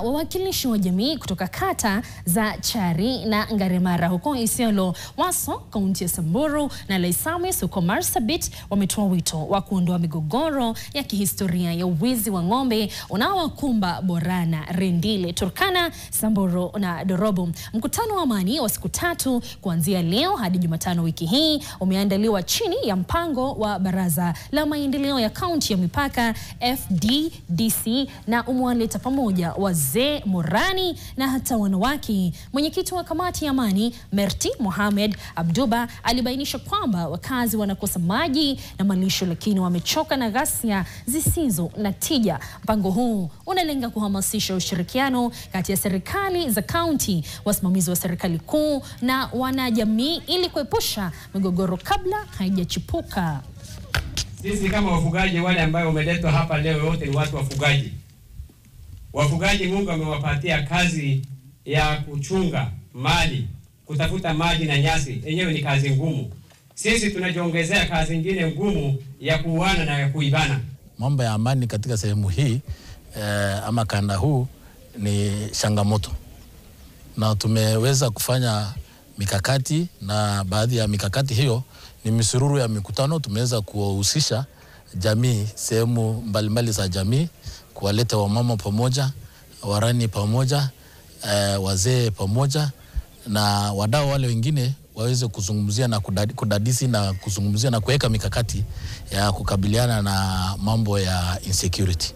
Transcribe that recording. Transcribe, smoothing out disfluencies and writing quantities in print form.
wawakilishi wa jamii kutoka kata za Chari na Ngaremara huko Isiolo, Waso, kaunti ya Samburu na Laisamis huko Marsabit wametoa wito wa kuondoa migogoro ya kihistoria ya uwizi wa ng'ombe unaowakumba Borana, Rendile, Turkana, Samburu na Dorobo. Mkutano wa amani wa siku 3 kuanzia leo hadi Jumatano wiki hii umeandaliwa chini ya mpango wa Baraza la Maendeleo ya Kaunti ya Mipaka FDDC na umewaleta pamoja wazee, morani na hata wanawake. Mwenyekiti wa kamati ya amani Merti Mohamed Abduba alibainisha kwamba wakazi wanakosa maji na malisho, lakini wamechoka na ghasia zisizo na tija. Mpango huu unalenga kuhamasisha ushirikiano kati ya serikali za kaunti, wasimamizi wa serikali kuu na wanajamii ili kuepusha migogoro kabla haijachipuka. Sisi kama wafugaji wale ambao wameletwa hapa leo wote ni watu wafugaji. Wafugaji Mungu amewapatia kazi ya kuchunga mali, kutafuta maji na nyasi. Yenyewe ni kazi ngumu. Sisi tunajiongezea kazi nyingine ngumu ya kuuana na ya kuibana. Mambo ya amani katika sehemu hii ama kanda huu ni changamoto. Na tumeweza kufanya mikakati, na baadhi ya mikakati hiyo ni misururu ya mikutano. Tumeweza kuwahusisha jamii, sehemu mbalimbali za jamii, kuwaleta wamama pamoja, warani pamoja, wazee pamoja na wadau wale wengine waweze kuzungumzia na kudadisi na kuzungumzia na kuweka mikakati ya kukabiliana na mambo ya insecurity.